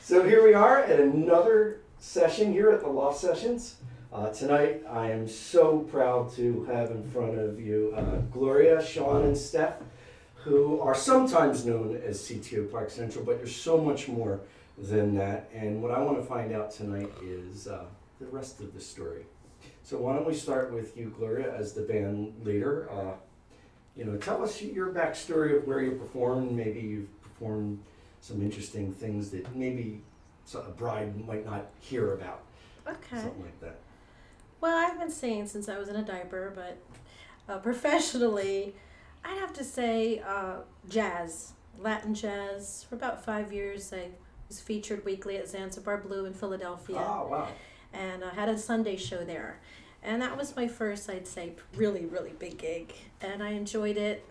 So here we are at another session here at the Loft Sessions. Tonight I am so proud to have in front of you Gloria, Shaun and Stef, who are sometimes known as CTO Park Central, but you're so much more than that. And what I want to find out tonight is the rest of the story. So why don't we start with you, Gloria, as the band leader. Tell us your backstory of where you performed. Maybe you've performed some interesting things that maybe a bride might not hear about. Okay. Something like that. Well, I've been singing since I was in a diaper, but professionally, I'd have to say jazz, Latin jazz. For about 5 years, I was featured weekly at Zanzibar Blue in Philadelphia. Oh, wow. And I had a Sunday show there. And that was my first, I'd say, really, really big gig. And I enjoyed it.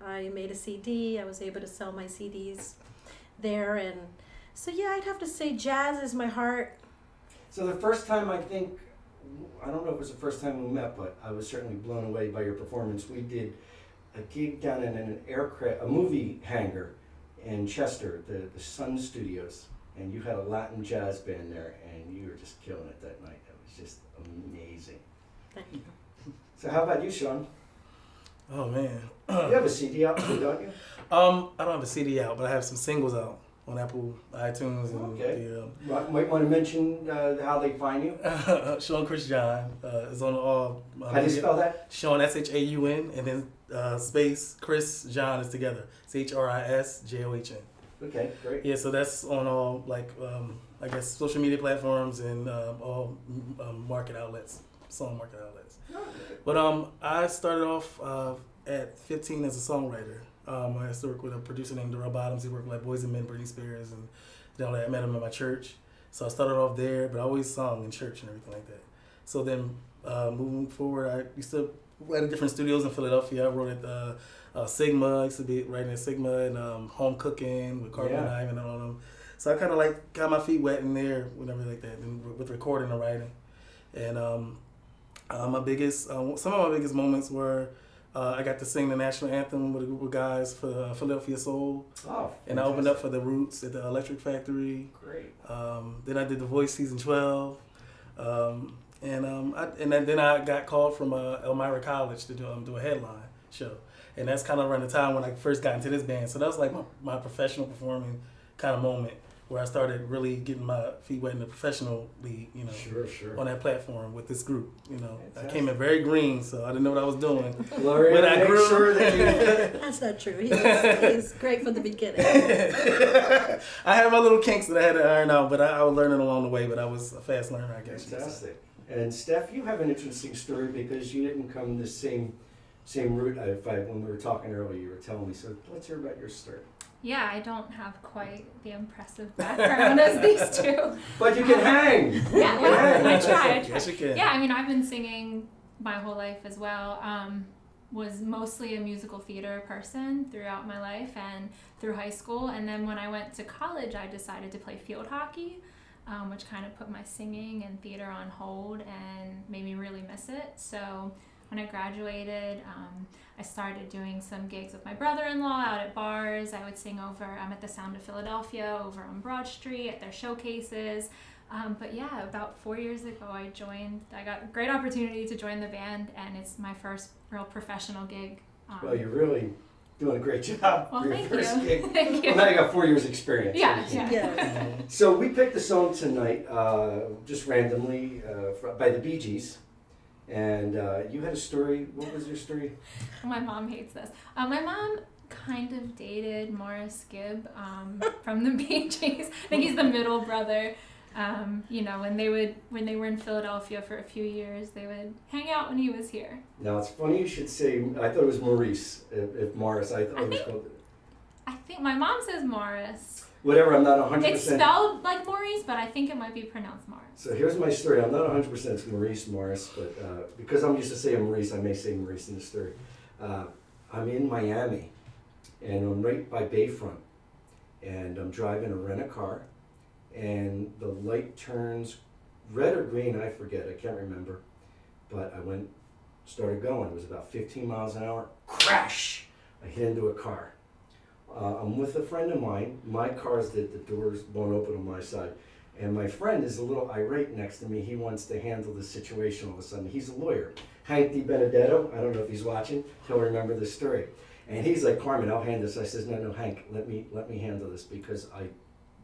I made a CD. I was able to sell my CDs there. And so, yeah, I'd have to say jazz is my heart. So the first time I don't know if it was the first time we met, but I was certainly blown away by your performance. We did a gig down in a movie hangar in Chester, the Sun Studios. And you had a Latin jazz band there, and you were just killing it that night. It was just amazing. Thank you. So how about you, Shaun? Oh man. You have a CD out too, don't you? I don't have a CD out, but I have some singles out on Apple iTunes and Okay. Might want to mention how they find you. Shaun Chris John is on all. How do you spell that? Shaun SHAUN and then space Chris John is together. CHRISJOHN. Okay, great. Yeah, so that's on all I guess social media platforms and all market outlets, song market outlets. But I started off at 15 as a songwriter. I used to work with a producer named Darrell Bottoms. He worked with Boys and Men, Britney Spears, and then I met him at my church. So I started off there, but I always sung in church and everything like that. So then moving forward, I used to write at different studios in Philadelphia. I wrote at Sigma. I used to be writing at Sigma and Home Cooking with Carmen and Ivan and all them. So I kind of got my feet wet in there, whatever like that, and with recording and writing. And some of my biggest moments were I got to sing the national anthem with a group of guys for Philadelphia Soul. Oh, and I opened up for the Roots at the Electric Factory. Great. Then I did The Voice season 12. Then I got called from Elmira College to do a headline show. And that's kind of around the time when I first got into this band. So that was like my professional performing kind of moment where I started really getting my feet wet in the professional league, Sure. on that platform with this group. Fantastic. I came in very green, so I didn't know what I was doing. Gloria, When I make grew- sure that you... That's not true. He's great from the beginning. I had my little kinks that I had to iron out, but I was learning along the way, but I was a fast learner, I guess. Fantastic. And Stef, you have an interesting story because you didn't come the same route. When we were talking earlier, you were telling me. So let's hear about your story. Yeah, I don't have quite the impressive background as these two. But you can hang. Yeah, well, I try. Yes, you can. Yeah, I mean, I've been singing my whole life as well. Was mostly a musical theater person throughout my life and through high school. And then when I went to college, I decided to play field hockey, which kind of put my singing and theater on hold and made me really miss it. So when I graduated, I started doing some gigs with my brother-in-law out at bars. I would sing at the Sound of Philadelphia over on Broad Street at their showcases. But yeah, about 4 years ago, I got a great opportunity to join the band, and it's my first real professional gig. Well, you're really doing a great job Well, for your thank first you. gig. Thank you. Well, now you got 4 years experience. Yeah. So we picked the song tonight just randomly by the Bee Gees. And you had a story. What was your story? My mom hates this. My mom kind of dated Morris Gibb from the Bee Gees. I think he's the middle brother. When they were in Philadelphia for a few years, they would hang out when he was here. Now it's funny you should say. I thought it was Maurice. If Morris, I thought it was called. I think my mom says Morris. Whatever. I'm not 100%. It's spelled like Maurice, but I think it might be pronounced Morris. So here's my story. I'm not 100% it's Maurice Morris, but because I'm used to saying Maurice, I may say Maurice in the story. I'm in Miami, and I'm right by Bayfront, and I'm driving to rent a car, and the light turns red or green, I forget, I can't remember, but I started going. It was about 15 miles an hour. Crash! I hit into a car. I'm with a friend of mine. My car's the doors won't open on my side. And my friend is a little irate next to me. He wants to handle the situation all of a sudden. He's a lawyer. Hank DiBenedetto, I don't know if he's watching, he'll remember this story. And he's like, Carmen, I'll handle this. I says, no, Hank, let me handle this, because I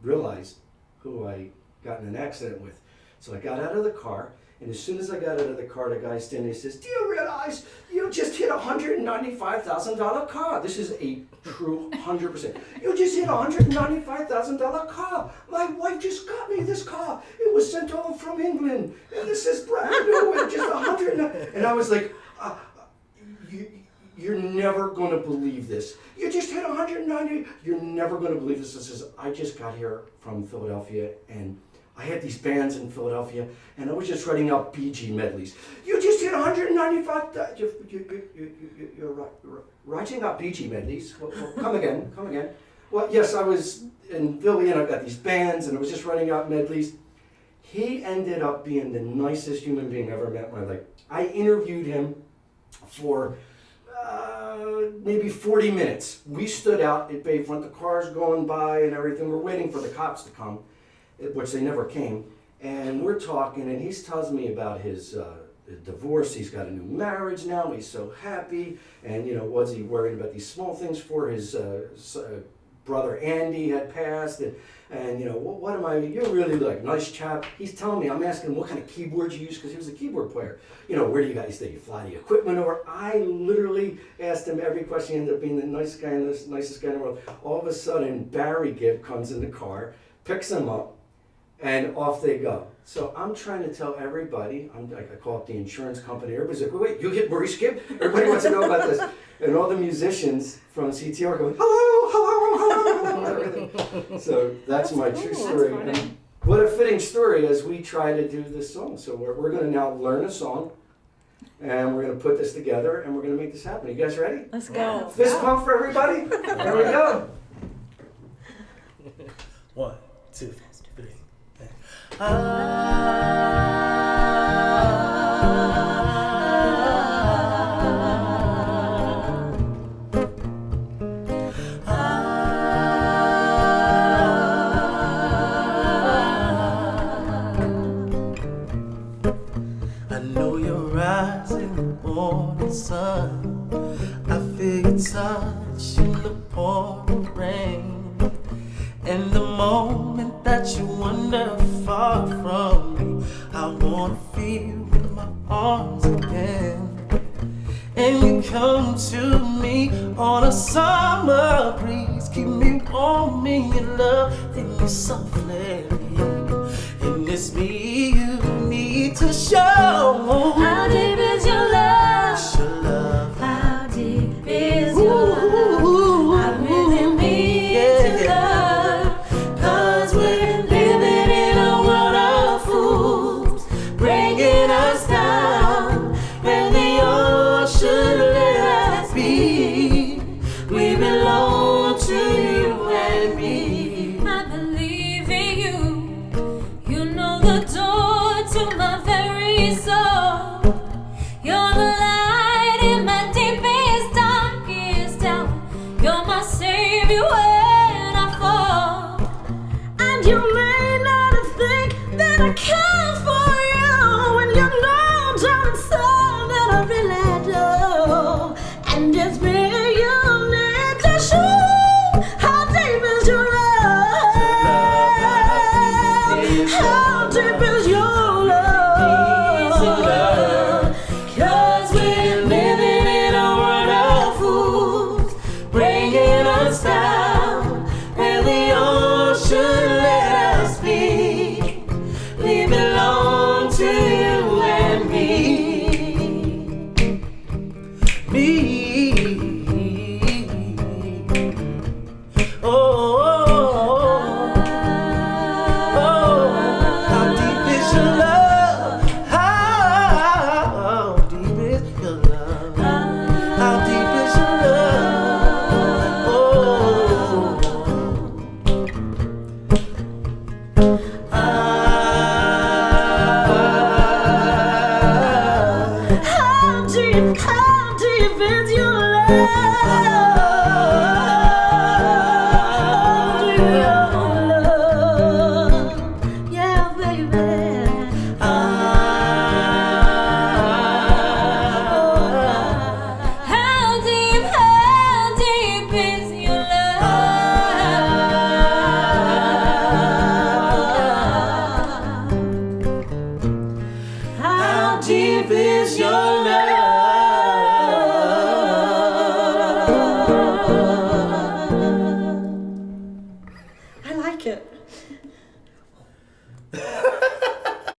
realized who I got in an accident with. So I got out of the car, and as soon as I got out of the car, the guy standing there says, do you realize you just hit a $195,000 car? This is a true 100%. You just hit a $195,000 car. My wife just got me this car. It was sent over from England, and this is brand new, and just $100. And I was like, you're never going to believe this. You just hit 190. You're never going to believe this. It says, I just got here from Philadelphia, and I had these bands in Philadelphia, and I was just writing out Bee Gee medleys. You just hit 195. You're writing out Bee Gee medleys. Well, come again. Well, yes, I was in Philly, and I've got these bands, and I was just writing out medleys. He ended up being the nicest human being I ever met in my life. I interviewed him for maybe 40 minutes. We stood out at Bayfront, the cars going by and everything. We're waiting for the cops to come, which they never came. And we're talking, and he tells me about his divorce. He's got a new marriage now. He's so happy. And, was he worried about these small things for his brother Andy had passed? And what am I, you're really like nice chap. He's telling me, I'm asking him what kind of keyboard you use, because he was a keyboard player. Where do you guys stay? You fly the equipment over? I literally asked him every question. He ended up being the nicest guy in the world. All of a sudden, Barry Gibb comes in the car, picks him up, and off they go. So I'm trying to tell everybody, I call up the insurance company, everybody's like, wait, you hit Maurice Gibb? Everybody wants to know about this. And all the musicians from CTR go, hello, everything. So that's my true story. And what a fitting story as we try to do this song. So we're going to now learn a song, and we're going to put this together, and we're going to make this happen. You guys ready? Let's go. Fist pump for everybody. There we go. 1, 2, 3. I know you're rising in the morning sun. I feel your touch in the pouring rain. And the moment that you wander far from me, I wanna feel you in my arms again. And you come to me on a summer breeze, keep me warming in love, then you softly. And it's me you need to show. How deep is your love? Your love. How deep is your love? I really need to love. 'Cause we're living in a world of fools, breaking us down. When the ocean let us be, we belong to you and me. I believe in you. You know the door to my very soul. You're the light in my deepest, darkest doubt. You're my savior when I fall. And you may not think that I care for you, when you know down inside that I really do. And it's me you need to show. How deep is your love? How deep is your love? 'Cause we're living in a world of fools, bringing us down. And the ocean let us be. We belong to you and me. Me. Oh, how deep is your love? How deep is your love? How deep is your love? How deep is your love?